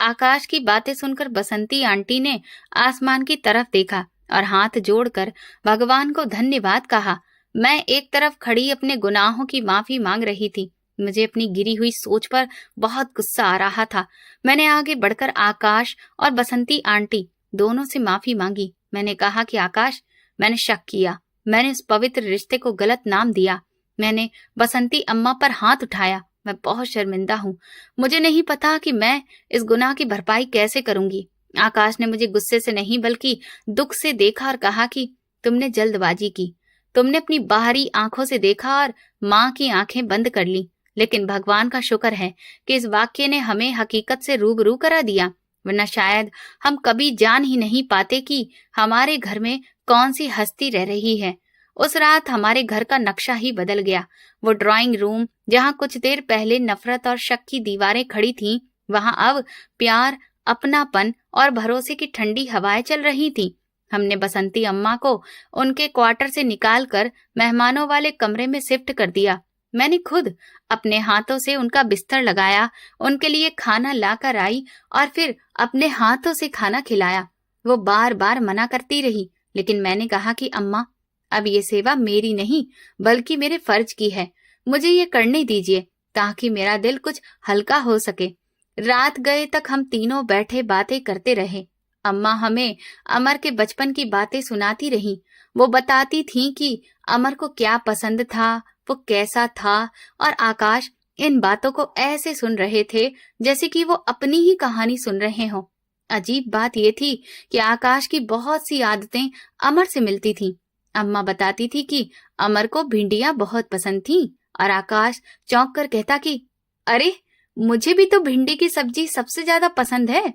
आकाश की बातें सुनकर बसंती आंटी ने आसमान की तरफ देखा और हाथ जोड़कर भगवान को धन्यवाद कहा। मैं एक तरफ खड़ी अपने गुनाहों की माफी मांग रही थी। मुझे अपनी गिरी हुई सोच पर बहुत गुस्सा आ रहा था। मैंने आगे बढ़कर आकाश और बसंती आंटी दोनों से माफी मांगी। मैंने कहा कि आकाश, मैंने शक किया, मैंने इस पवित्र रिश्ते को गलत नाम दिया, मैंने बसंती अम्मा पर हाथ उठाया। मैं बहुत शर्मिंदा हूँ। मुझे नहीं पता कि मैं इस गुनाह की भरपाई कैसे करूंगी। आकाश ने मुझे गुस्से से नहीं बल्कि दुख से देखा और कहा कि तुमने जल्दबाजी की। तुमने अपनी बाहरी आंखों से देखा और माँ की आंखें बंद कर ली। लेकिन भगवान का शुक्र है कि इस वाक्य ने हमें हकीकत से रूबरू करा दिया, वरना शायद हम कभी जान ही नहीं पाते कि हमारे घर में कौन सी हस्ती रह रही है। उस रात हमारे घर का नक्शा ही बदल गया। वो ड्राइंग रूम जहाँ कुछ देर पहले नफरत और शक की दीवारें खड़ी थीं, वहां अब प्यार, अपनापन और भरोसे की ठंडी हवाएं चल रही थीं। हमने बसंती अम्मा को उनके क्वार्टर से निकालकर मेहमानों वाले कमरे में शिफ्ट कर दिया। मैंने खुद अपने हाथों से उनका बिस्तर लगाया, उनके लिए खाना लाकर आई और फिर अपने हाथों से खाना खिलाया। वो बार बार मना करती रही, लेकिन मैंने कहा कि अम्मा, अब ये सेवा मेरी नहीं बल्कि मेरे फर्ज की है। मुझे ये करने दीजिए ताकि मेरा दिल कुछ हल्का हो सके। रात गए तक हम तीनों बैठे बातें करते रहे। अम्मा हमें अमर के बचपन की बातें सुनाती रही। वो बताती थीं कि अमर को क्या पसंद था, वो कैसा था, और आकाश इन बातों को ऐसे सुन रहे थे जैसे कि वो अपनी ही कहानी सुन रहे हों। अजीब बात ये थी कि आकाश की बहुत सी आदतें अमर से मिलती थीं। अम्मा बताती थी कि अमर को भिंडियां बहुत पसंद थीं और आकाश चौंक कर कहता कि अरे, मुझे भी तो भिंडी की सब्जी सबसे ज्यादा पसंद है।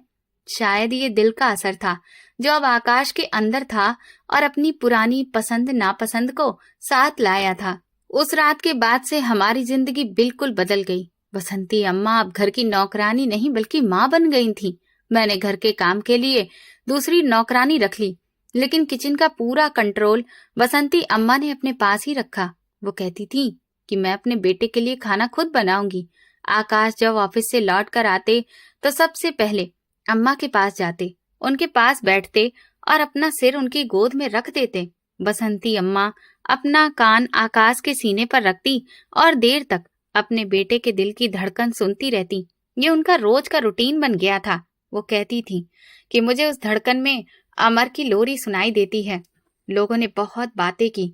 शायद ये दिल का असर था जो अब आकाश के अंदर था और अपनी पुरानी पसंद नापसंद को साथ लाया था। उस रात के बाद से हमारी जिंदगी बिल्कुल बदल गई। बसंती अम्मा अब घर की नौकरानी नहीं बल्कि माँ बन गई थी। मैंने घर के काम के लिए दूसरी नौकरानी रख ली, लेकिन किचन का पूरा कंट्रोल बसंती अम्मा ने अपने पास ही रखा। वो कहती थी कि मैं अपने बेटे के लिए खाना खुद बनाऊंगी। आकाश जब ऑफिस से लौट कर आते तो सबसे पहले अम्मा के पास जाते, उनके पास बैठते और अपना सिर उनकी गोद में रख देते। बसंती अम्मा अपना कान आकाश के सीने पर रखती और देर तक अपने बेटे के दिल की धड़कन सुनती रहती। ये उनका रोज का रूटीन बन गया था। वो कहती थी कि मुझे उस धड़कन में अमर की लोरी सुनाई देती है। लोगों ने बहुत बातें की।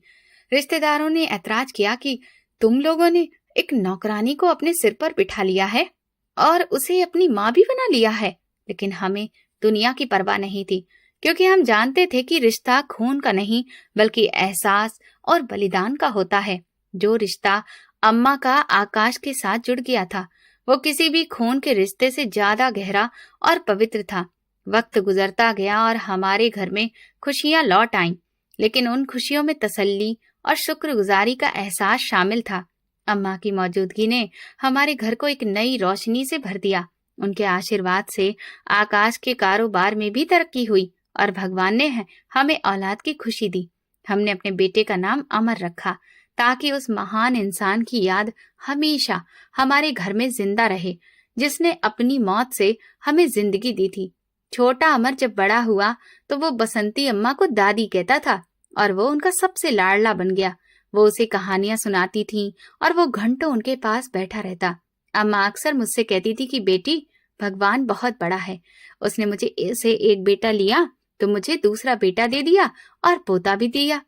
रिश्तेदारों ने ऐतराज किया कि तुम लोगों ने एक नौकरानी को अपने सिर पर बिठा लिया है और उसे अपनी माँ भी बना लिया है। लेकिन हमें दुनिया की परवाह नहीं थी, क्योंकि हम जानते थे कि रिश्ता खून का नहीं बल्कि एहसास और बलिदान का होता है। जो रिश्ता अम्मा का आकाश के साथ जुड़ गया था, वो किसी भी खून के रिश्ते से ज्यादा गहरा और पवित्र था। वक्त गुजरता गया और हमारे घर में खुशियां लौट आईं, लेकिन उन खुशियों में तसल्ली और शुक्रगुजारी का एहसास शामिल था। अम्मा की मौजूदगी ने हमारे घर को एक नई रोशनी से भर दिया। उनके आशीर्वाद से आकाश के कारोबार में भी तरक्की हुई और भगवान ने हमें औलाद की खुशी दी। हमने अपने बेटे का नाम अमर रखा ताकि उस महान इंसान की याद हमेशा हमारे घर में जिंदा रहे, जिसने अपनी मौत से हमें जिंदगी दी थी। छोटा अमर जब बड़ा हुआ तो वो बसंती अम्मा को दादी कहता था और वो उनका सबसे लाडला बन गया। वो उसे कहानियां सुनाती थी और वो घंटों उनके पास बैठा रहता। अम्मा अक्सर मुझसे कहती थी कि बेटी, भगवान बहुत बड़ा है। उसने मुझे से एक बेटा लिया तो मुझे दूसरा बेटा दे दिया और पोता भी दिया।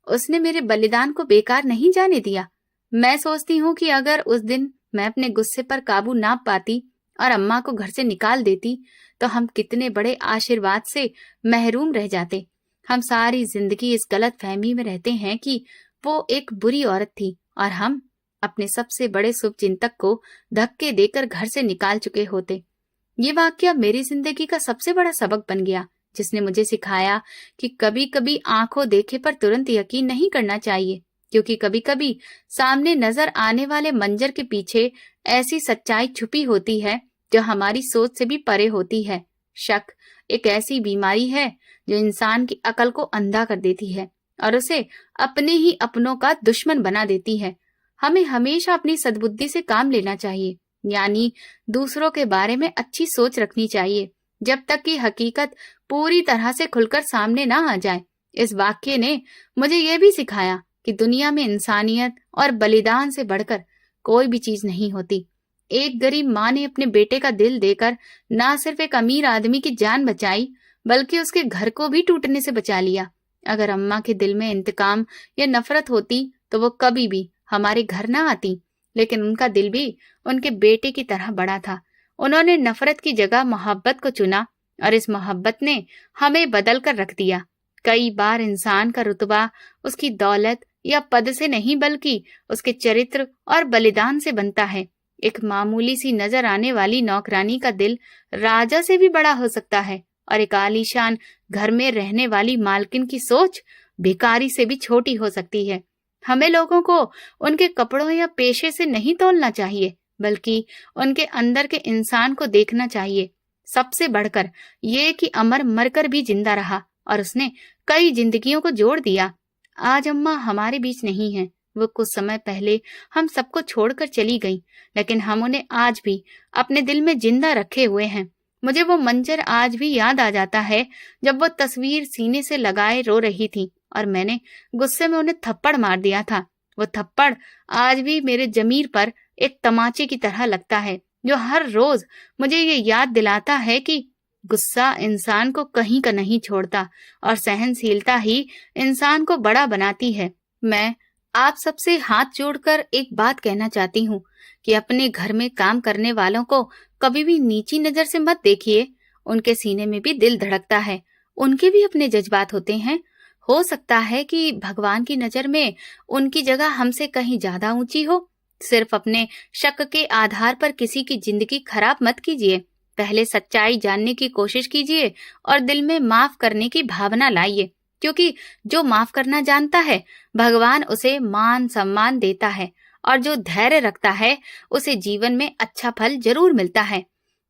उसने मेरे बलिदान को बेकार नहीं जाने दिया। मैं सोचती हूँ कि अगर उस दिन मैं अपने गुस्से पर काबू ना पाती और अम्मा को घर से निकाल देती तो हम कितने बड़े आशीर्वाद से महरूम रह जाते। हम सारी जिंदगी इस गलत फहमी में रहते हैं कि वो एक बुरी औरत थी और हम अपने सबसे बड़े शुभचिंतक को धक्के देकर घर से निकाल चुके होते। ये वाकया मेरी जिंदगी का सबसे बड़ा सबक बन गया, जिसने मुझे सिखाया कि कभी कभी आंखों देखे पर तुरंत यकीन नहीं करना चाहिए, क्योंकि कभी कभी सामने नजर आने वाले मंजर के पीछे ऐसी सच्चाई छुपी होती है जो हमारी सोच से भी परे होती है। शक एक ऐसी बीमारी है जो इंसान की अकल को अंधा कर देती है और उसे अपने ही अपनों का दुश्मन बना देती है। हमें हमेशा अपनी सद्बुद्धि से काम लेना चाहिए, यानी दूसरों के बारे में अच्छी सोच रखनी चाहिए जब तक कि हकीकत पूरी तरह से खुलकर सामने ना आ जाए। इस वाक्य ने मुझे यह भी सिखाया कि दुनिया में इंसानियत और बलिदान से बढ़कर कोई भी चीज नहीं होती। एक गरीब माँ ने अपने बेटे का दिल देकर ना सिर्फ एक अमीर आदमी की जान बचाई बल्कि उसके घर को भी टूटने से बचा लिया। अगर अम्मा के दिल में इंतकाम या नफरत होती तो वो कभी भी हमारे घर ना आती, लेकिन उनका दिल भी उनके बेटे की तरह बड़ा था। उन्होंने नफरत की जगह मोहब्बत को चुना और इस मोहब्बत ने हमें बदल कर रख दिया। कई बार इंसान का रुतबा उसकी दौलत या पद से नहीं बल्कि उसके चरित्र और बलिदान से बनता है। एक मामूली सी नजर आने वाली नौकरानी का दिल राजा से भी बड़ा हो सकता है और एक आलीशान घर में रहने वाली मालकिन की सोच भिखारी से भी छोटी हो सकती है। हमें लोगों को उनके कपड़ों या पेशे से नहीं तोलना चाहिए, बल्कि उनके अंदर के इंसान को देखना चाहिए। सबसे बढ़कर ये कि अमर मरकर भी जिंदा रहा और उसने कई जिंदगियों को जोड़ दिया। आज अम्मा हमारे बीच नहीं है। वो कुछ समय पहले हम सबको छोड़कर चली गई, लेकिन हम उन्हें आज भी अपने दिल में जिंदा रखे हुए हैं। मुझे वो मंजर आज भी याद आ जाता है जब वो तस्वीर सीने से लगाए रो रही थी और मैंने गुस्से में उन्हें थप्पड़ मार दिया था। वो थप्पड़ आज भी मेरे जमीर पर एक तमाचे की तरह लगता है, जो हर रोज मुझे ये याद दिलाता है कि गुस्सा इंसान को कहीं का नहीं छोड़ता और सहनशीलता ही इंसान को बड़ा बनाती है। मैं आप सबसे हाथ जोड़कर एक बात कहना चाहती हूँ कि अपने घर में काम करने वालों को कभी भी नीची नजर से मत देखिए। उनके सीने में भी दिल धड़कता है, उनके भी अपने जज्बात होते हैं। हो सकता है कि भगवान की नजर में उनकी जगह हमसे कहीं ज्यादा ऊंची हो। सिर्फ अपने शक के आधार पर किसी की जिंदगी खराब मत कीजिए। पहले सच्चाई जानने की कोशिश कीजिए और दिल में माफ करने की भावना लाइए, क्योंकि जो माफ करना जानता है भगवान उसे मान सम्मान देता है और जो धैर्य रखता है उसे जीवन में अच्छा फल जरूर मिलता है।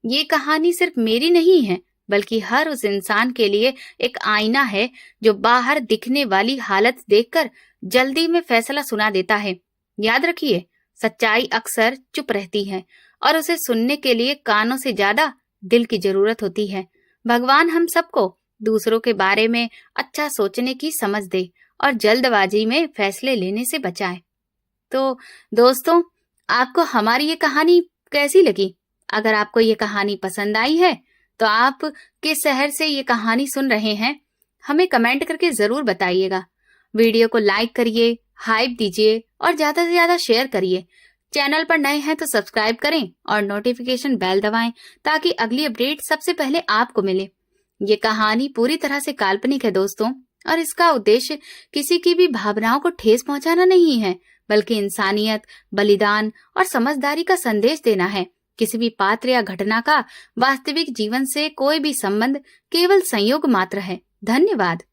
ये कहानी सिर्फ मेरी नहीं है, बल्कि हर उस इंसान के लिए एक आईना है जो बाहर दिखने वाली हालत देखकर जल्दी में फैसला सुना देता है। याद रखिए, सच्चाई अक्सर चुप रहती है और उसे सुनने के लिए कानों से ज्यादा दिल की जरूरत होती है। भगवान हम सबको दूसरों के बारे में अच्छा सोचने की समझ दे और जल्दबाजी में फैसले लेने से बचाए। तो दोस्तों, आपको हमारी ये कहानी कैसी लगी? अगर आपको ये कहानी पसंद आई है तो आप किस शहर से ये कहानी सुन रहे हैं, हमें कमेंट करके जरूर बताइएगा। वीडियो को लाइक करिए, हाइप दीजिए और ज्यादा से ज्यादा शेयर करिए। चैनल पर नए हैं तो सब्सक्राइब करें और नोटिफिकेशन बेल दबाएं ताकि अगली अपडेट सबसे पहले आपको मिले। ये कहानी पूरी तरह से काल्पनिक है दोस्तों, और इसका उद्देश्य किसी की भी भावनाओं को ठेस पहुंचाना नहीं है, बल्कि इंसानियत, बलिदान और समझदारी का संदेश देना है। किसी भी पात्र या घटना का वास्तविक जीवन से कोई भी संबंध केवल संयोग मात्र है। धन्यवाद।